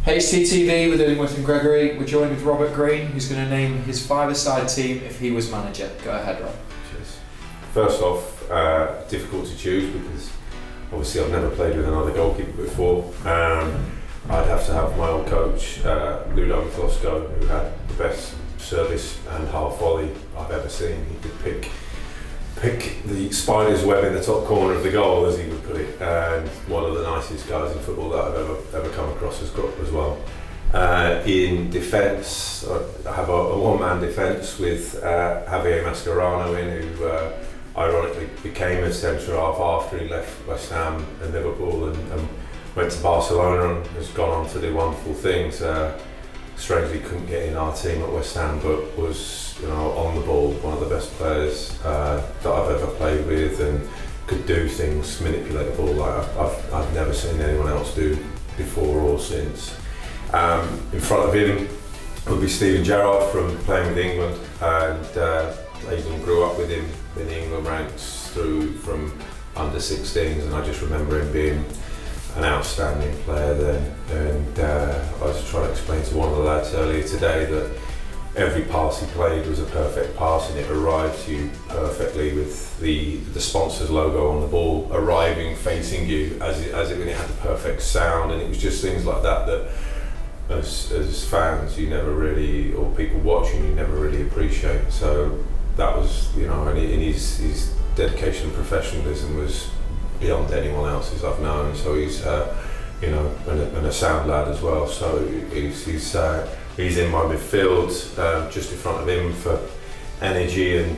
HTTV with Illingworth and Gregory. We're joined with Robert Green, who's going to name his five-a-side team if he was manager. Go ahead, Rob. Cheers. First off, difficult to choose because obviously I've never played with another goalkeeper before. I'd have to have my old coach, Ludo Klosko, who had the best service and half volley I've ever seen. He could pick the spider's web in the top corner of the goal, as he would put it, and one of the nicest guys in football that I've ever come across as well. In defence, I have a one-man defence with Javier Mascherano in, who ironically became a centre-half after he left West Ham and Liverpool and went to Barcelona and has gone on to do wonderful things. Strangely couldn't get in our team at West Ham, but was, on the ball, one of the best players that I've ever played with, and could do things, manipulate the ball like I've never seen anyone else do before or since. In front of him would be Steven Gerrard from playing with England, and I even grew up with him in the England ranks from under 16s, and I just remember him being an outstanding player then. And I was trying to explain to one of the lads earlier today that every pass he played was a perfect pass, and it arrived to you perfectly with the sponsor's logo on the ball arriving facing you as it had the perfect sound. And it was just things like that as fans you never really, or people watching, you never really appreciate. So that was, and his dedication and professionalism was beyond anyone else's I've known. So he's and a sound lad as well. So he's in my midfield, just in front of him for energy and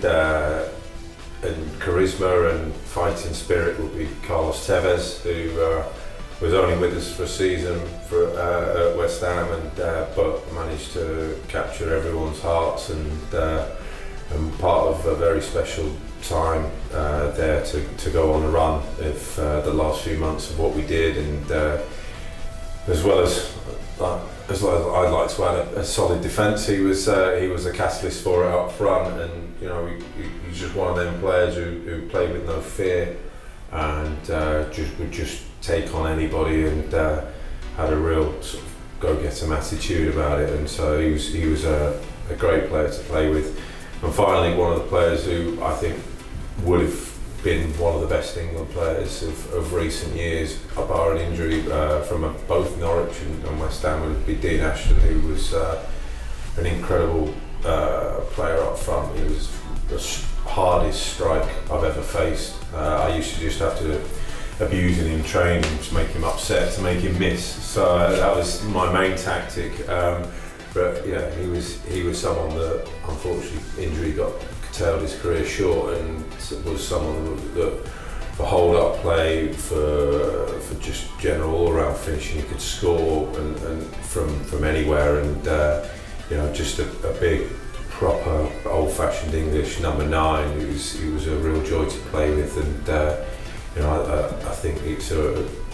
charisma and fighting spirit will be Carlos Tevez, who was only with us for a season at West Ham, but managed to capture everyone's hearts and part of a very special time there to go on a run of the last few months of what we did, and as well as I'd like to add a solid defence. He was a catalyst for it up front, and he's just one of them players who played with no fear and would just take on anybody, and had a real sort of go-getter attitude about it. And so he was a great player to play with. And finally, one of the players who I think would have been one of the best England players of recent years, bar an injury, from both Norwich and West Ham, would be Dean Ashton, who was an incredible player up front. He was the hardest strike I've ever faced. I used to just have to abuse him in training to make him upset, to make him miss. So that was my main tactic. But yeah, he was someone that unfortunately injury curtailed his career short, and was someone that for hold-up play, for just general all-round finishing, he could score and from anywhere, and just a big, proper, old-fashioned English number 9. He was a real joy to play with, and I think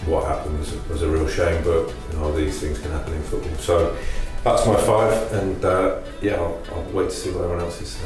what happened was a real shame, but these things can happen in football. So that's my 5, and I'll wait to see what everyone else says.